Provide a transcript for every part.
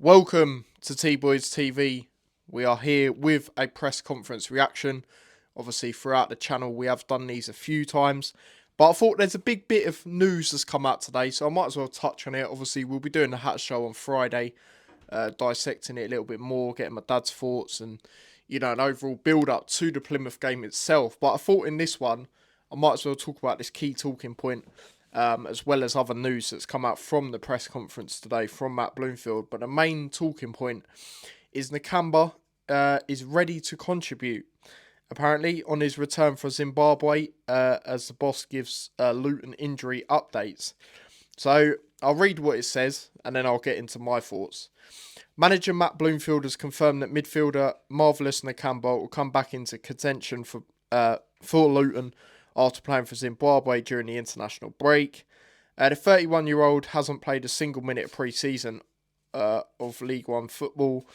Welcome to T-Boys TV. We are here with a press conference reaction. Obviously, throughout the channel, we have done these a few times. But I thought there's a big bit of news that's come out today, so I might as well touch on it. Obviously, we'll be doing the Hat Show on Friday, dissecting it a little bit more, getting my dad's thoughts and, an overall build-up to the Plymouth game itself. But I thought in this one, I might as well talk about this key talking point as well as other news that's come out from the press conference today from Matt Bloomfield. But the main talking point is Nakamba is ready to contribute. Apparently, on his return for Zimbabwe, as the boss gives Luton injury updates. So I'll read what it says and then I'll get into my thoughts. Manager Matt Bloomfield has confirmed that midfielder Marvellous Nakamba will come back into contention for Luton after playing for Zimbabwe during the international break. The 31-year-old hasn't played a single minute pre-season of League One football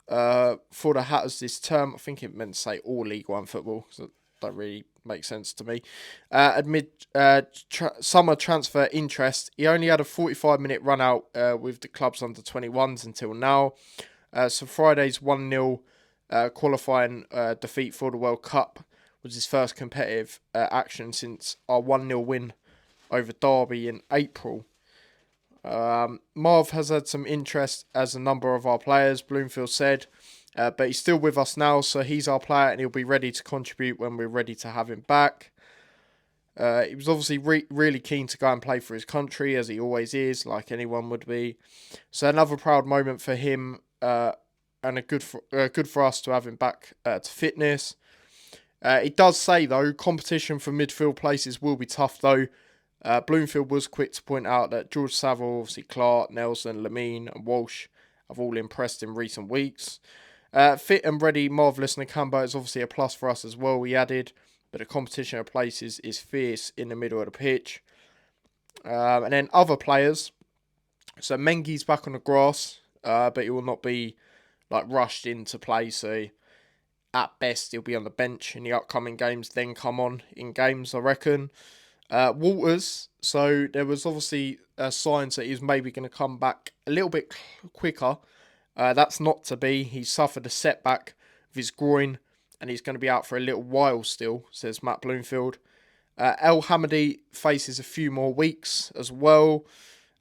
for the Hatters this term. I think it meant to say all League One football, so that don't really make sense to me. Amid summer transfer interest, he only had a 45-minute run out with the club's under-21s until now. So Friday's 1-0 qualifying defeat for the World Cup was his first competitive action since our 1-0 win over Derby in April. Marv has had some interest as a number of our players, Bloomfield said, but he's still with us now, so he's our player and he'll be ready to contribute when we're ready to have him back. He was obviously really keen to go and play for his country, as he always is, like anyone would be. So another proud moment for him, and a good for us to have him back to fitness. It does say, though, competition for midfield places will be tough, though. Bloomfield was quick to point out that George Saville, obviously Clark, Nelson, Lamine and Walsh have all impressed in recent weeks. Fit and ready, Marvellous Nakamba is obviously a plus for us as well, we added, but the competition of places is fierce in the middle of the pitch. And then other players. So Mengi's back on the grass, but he will not be rushed into play, so at best, he'll be on the bench in the upcoming games, then come on in games, I reckon. Walters, so there was obviously signs that he was maybe going to come back a little bit quicker. That's not to be. He suffered a setback of his groin, and he's going to be out for a little while still, says Matt Bloomfield. El Hamadi faces a few more weeks as well.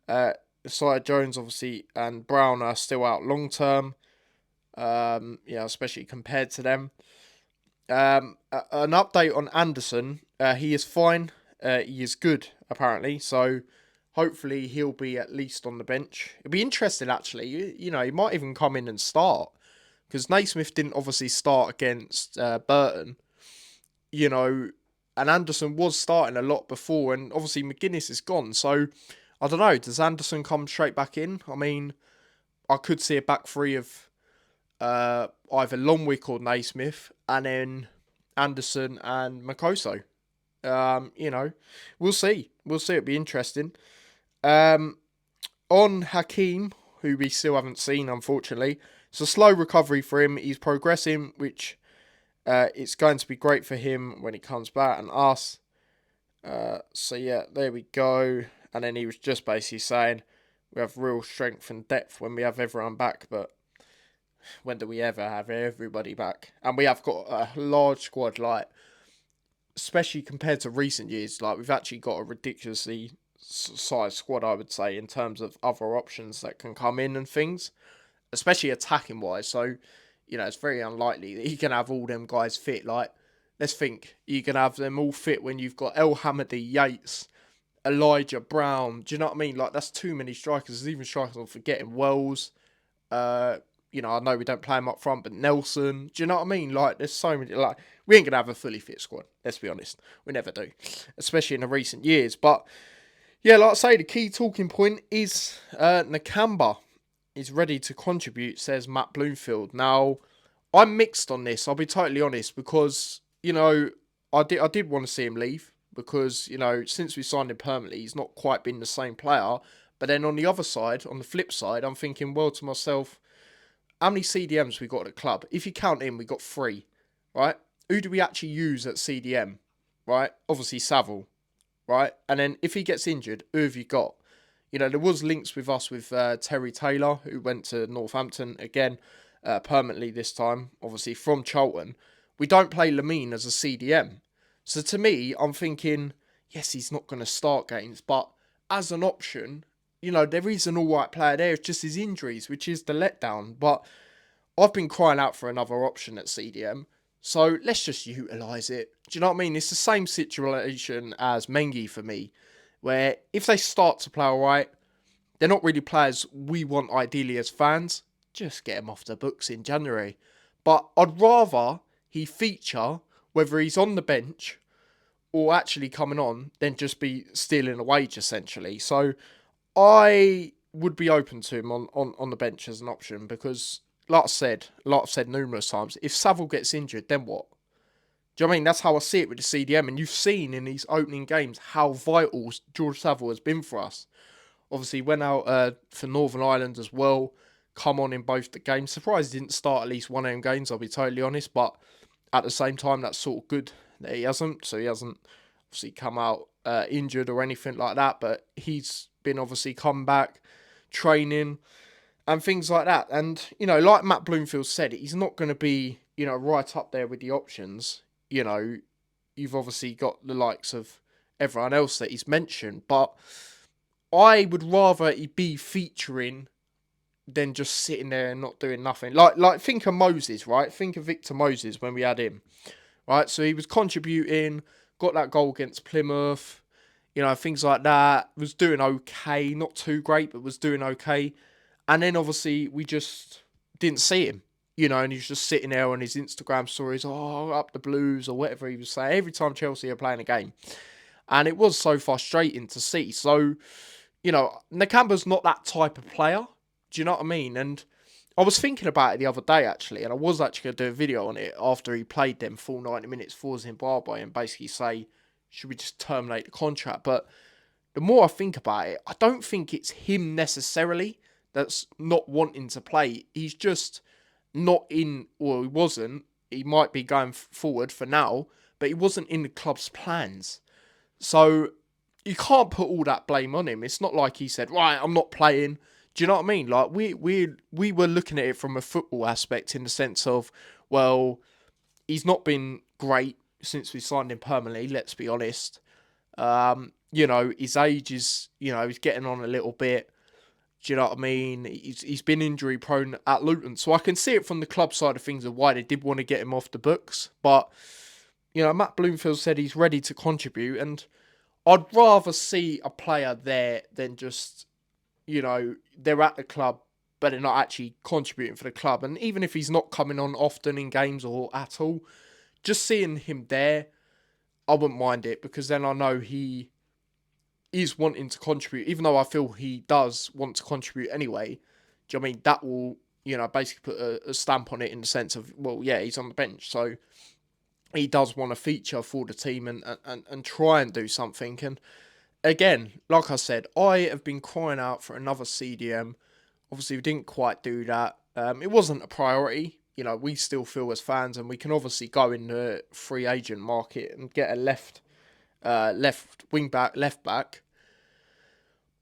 Isaiah Jones, obviously, and Brown are still out long term. Especially compared to them. An update on Anderson. He is fine. He is good, apparently. So hopefully he'll be at least on the bench. It'll be interesting, actually. He might even come in and start. Because Naismith didn't obviously start against Burton. And Anderson was starting a lot before. And obviously McGuinness is gone. So, I don't know. Does Anderson come straight back in? I mean, I could see a back three of either Longwick or Naismith, and then Anderson and Makoso. We'll see. It'll be interesting. On Hakeem, who we still haven't seen, unfortunately, it's a slow recovery for him. He's progressing, which it's going to be great for him when he comes back and us. There we go. And then he was just basically saying we have real strength and depth when we have everyone back, but when do we ever have everybody back? And we have got a large squad, especially compared to recent years. We've actually got a ridiculously sized squad, I would say, in terms of other options that can come in and things, especially attacking wise. So, it's very unlikely that you can have all them guys fit. Let's think, you can have them all fit when you've got El Hamadi, Yates, Elijah Brown. Do you know what I mean? That's too many strikers. There's even strikers I'm forgetting. Wells. I know we don't play him up front, but Nelson, do you know what I mean? There's so many, we ain't going to have a fully fit squad, let's be honest. We never do, especially in the recent years. But, yeah, like I say, the key talking point is Nakamba is ready to contribute, says Matt Bloomfield. Now, I'm mixed on this, I'll be totally honest, because, I did want to see him leave, because, since we signed him permanently, he's not quite been the same player. But then on the other side, on the flip side, I'm thinking, well, to myself, how many CDMs we got at the club? If you count in, we got 3, right? Who do we actually use at CDM, right? Obviously Saville, right? And then if he gets injured, who have you got? there was links with us with Terry Taylor, who went to Northampton again permanently this time, obviously from Charlton. We don't play Lamine as a CDM. So to me, I'm thinking, yes, he's not going to start games, but as an option, there is an all right player there. It's just his injuries, which is the letdown. But I've been crying out for another option at CDM. So let's just utilise it. Do you know what I mean? It's the same situation as Mengi for me, where if they start to play all right, they're not really players we want ideally as fans. Just get them off the books in January. But I'd rather he feature, whether he's on the bench or actually coming on, than just be stealing a wage, essentially. So I would be open to him on the bench as an option because, like I've said numerous times, if Saville gets injured, then what? Do you know what I mean? That's how I see it with the CDM. And you've seen in these opening games how vital George Saville has been for us. Obviously, went out for Northern Ireland as well. Come on in both the games. Surprised he didn't start at least one of them games, I'll be totally honest. But at the same time, that's sort of good that he hasn't. So he hasn't obviously come out injured or anything like that. But he's been obviously come back, training and things like that. And, like Matt Bloomfield said, he's not going to be, right up there with the options. You've obviously got the likes of everyone else that he's mentioned. But I would rather he be featuring than just sitting there and not doing nothing. Like think of Moses, right? Think of Victor Moses when we had him, right? So he was contributing, got that goal against Plymouth, things like that. Was doing okay, not too great, but was doing okay. And then obviously we just didn't see him, and he's just sitting there on his Instagram stories, up the Blues or whatever he was saying every time Chelsea are playing a game. And it was so frustrating to see. So, Nakamba's not that type of player. Do you know what I mean? And I was thinking about it the other day, actually, and I was actually going to do a video on it after he played them full 90 minutes for Zimbabwe and basically say, should we just terminate the contract? But the more I think about it, I don't think it's him necessarily that's not wanting to play. He's just not in, or he wasn't. He might be going forward for now, but he wasn't in the club's plans. So you can't put all that blame on him. It's not like he said, right, I'm not playing. Do you know what I mean? Like we were looking at it from a football aspect in the sense of, well, he's not been great since we signed him permanently, let's be honest. His age is, he's getting on a little bit. Do you know what I mean? He's been injury prone at Luton. So I can see it from the club side of things of why they did want to get him off the books. But, Matt Bloomfield said he's ready to contribute. And I'd rather see a player there than just, they're at the club, but they're not actually contributing for the club. And even if he's not coming on often in games or at all, just seeing him there, I wouldn't mind it because then I know he is wanting to contribute, even though I feel he does want to contribute anyway. Do you know what I mean? That will, basically put a stamp on it in the sense of, well, yeah, he's on the bench. So he does want to feature for the team and try and do something. And again, like I said, I have been crying out for another CDM. Obviously, we didn't quite do that. It wasn't a priority. We still feel as fans, and we can obviously go in the free agent market and get a left wing back, left back.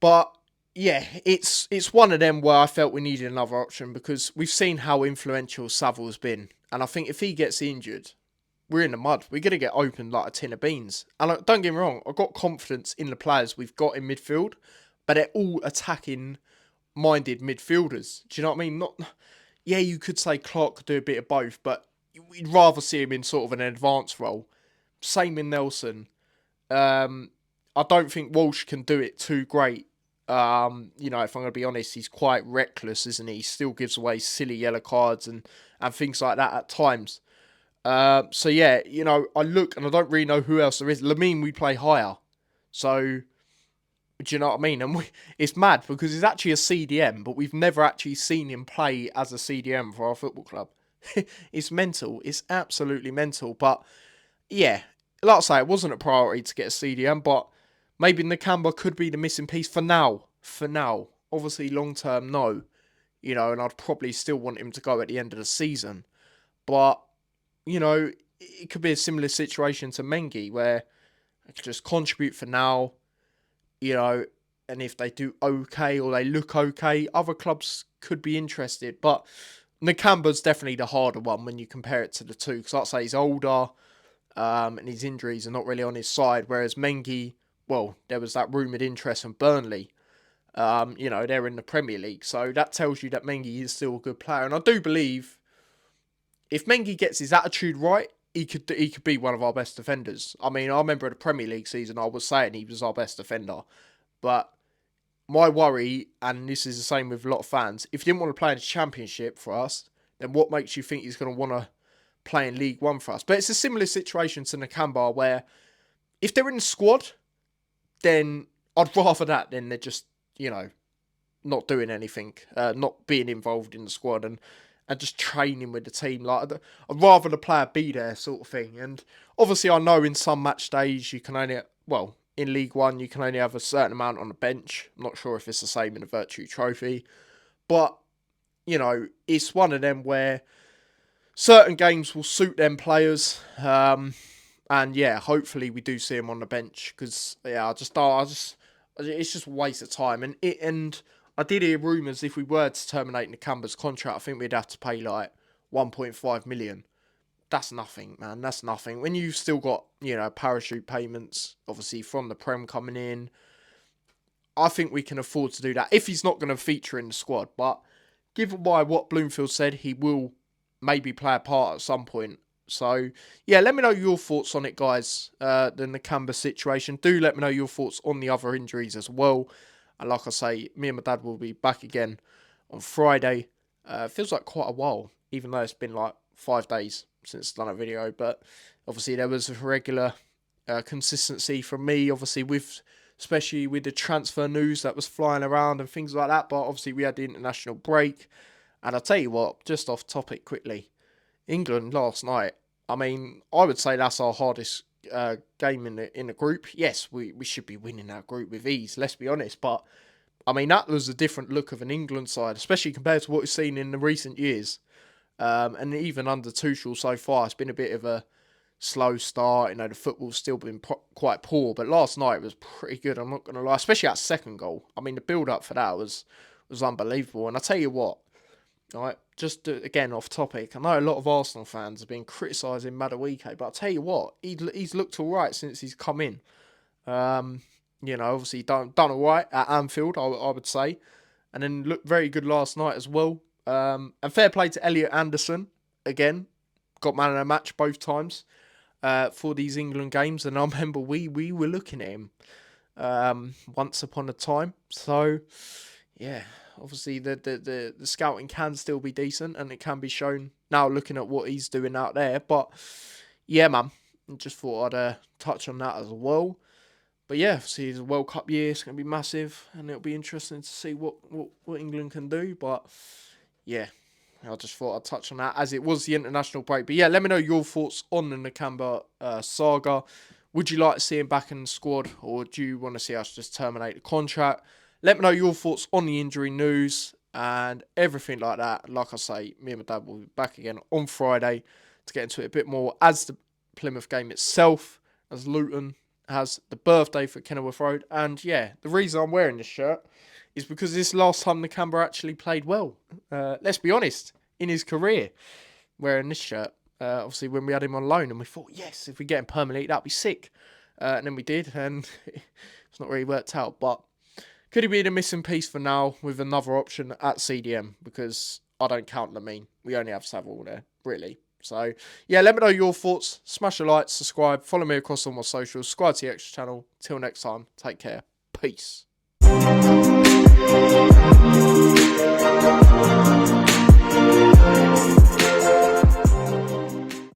But yeah, it's one of them where I felt we needed another option because we've seen how influential Saville's been, and I think if he gets injured, we're in the mud. We're going to get opened like a tin of beans. And don't get me wrong, I've got confidence in the players we've got in midfield, but they're all attacking-minded midfielders. Do you know what I mean? Yeah, you could say Clark could do a bit of both, but we'd rather see him in sort of an advanced role. Same in Nelson. I don't think Walsh can do it too great. If I'm going to be honest, he's quite reckless, isn't he? He still gives away silly yellow cards and things like that at times. So yeah, I look and I don't really know who else there is. Lamine, we play higher. So, do you know what I mean? And it's mad because he's actually a CDM, but we've never actually seen him play as a CDM for our football club. It's mental. It's absolutely mental. But yeah, like I say, it wasn't a priority to get a CDM, but maybe Nakamba could be the missing piece for now. For now. Obviously, long term, no. And I'd probably still want him to go at the end of the season. But, it could be a similar situation to Mengi where I could just contribute for now. and if they do okay or they look okay, other clubs could be interested. But Nakamba's definitely the harder one when you compare it to the two, because like I say, he's older, and his injuries are not really on his side. Whereas Mengi, well, there was that rumoured interest from Burnley. They're in the Premier League, so that tells you that Mengi is still a good player. And I do believe if Mengi gets his attitude right, he could be one of our best defenders. I mean, I remember the Premier League season, I was saying he was our best defender. But my worry, and this is the same with a lot of fans, if he didn't want to play in the Championship for us, then what makes you think he's going to want to play in League One for us? But it's a similar situation to Nakamba, where if they're in the squad, then I'd rather that than they're just, not doing anything, not being involved in the squad and just training with the team. Like, I'd rather the player be there, sort of thing. And obviously, I know in some match days you can only, in League One you can only have a certain amount on the bench. I'm not sure if it's the same in the Virtue Trophy, but it's one of them where certain games will suit them players. And yeah, hopefully we do see him on the bench, because it's just a waste of time. And I did hear rumours if we were to terminate Nakamba's contract, I think we'd have to pay like 1.5 million. That's nothing, man. That's nothing. When you've still got, parachute payments, obviously, from the Prem coming in, I think we can afford to do that if he's not going to feature in the squad. But given by what Bloomfield said, he will maybe play a part at some point. So, yeah, let me know your thoughts on it, guys, the Nakamba situation. Do let me know your thoughts on the other injuries as well. And like I say, me and my dad will be back again on Friday. Feels like quite a while, even though it's been like 5 days since I've done a video. But obviously there was a regular consistency from me, obviously, especially with the transfer news that was flying around and things like that. But obviously we had the international break. And I'll tell you what, just off topic quickly, England last night, I mean, I would say that's our hardest game in the group. Yes, we should be winning that group with ease, let's be honest. But, I mean, that was a different look of an England side, especially compared to what we've seen in the recent years. And even under Tuchel so far, it's been a bit of a slow start. The football's still been quite poor. But last night was pretty good, I'm not going to lie. Especially that second goal. I mean, the build-up for that was unbelievable. And I tell you what, right, just again off topic, I know a lot of Arsenal fans have been criticising Madueke, but I'll tell you what, he's looked alright since he's come in. Obviously done alright at Anfield, I would say, and then looked very good last night as well. And fair play to Elliot Anderson, again, got man of the match both times for these England games, and I remember we were looking at him once upon a time. So, yeah, obviously the scouting can still be decent, and it can be shown now looking at what he's doing out there. But yeah, man, just thought I'd touch on that as well. But yeah, see, it's a World Cup year. It's going to be massive, and it'll be interesting to see what England can do. But yeah, I just thought I'd touch on that as it was the international break. But yeah, let me know your thoughts on the Nakamba saga. Would you like to see him back in the squad, or do you want to see us just terminate the contract? Let me know your thoughts on the injury news and everything like that. Like I say, me and my dad will be back again on Friday to get into it a bit more as the Plymouth game itself, as Luton has the birthday for Kenilworth Road. And yeah, the reason I'm wearing this shirt is because this last time Nakamba actually played well. Let's be honest, in his career, wearing this shirt. Obviously, when we had him on loan, and we thought, yes, if we get him permanently, that'd be sick. And then we did, and it's not really worked out. But could he be the missing piece for now with another option at CDM? Because I don't count Lamine. We only have Saville there, really. So, yeah, let me know your thoughts. Smash a like, subscribe, follow me across all my socials, subscribe to the Extra channel. Till next time, take care. Peace.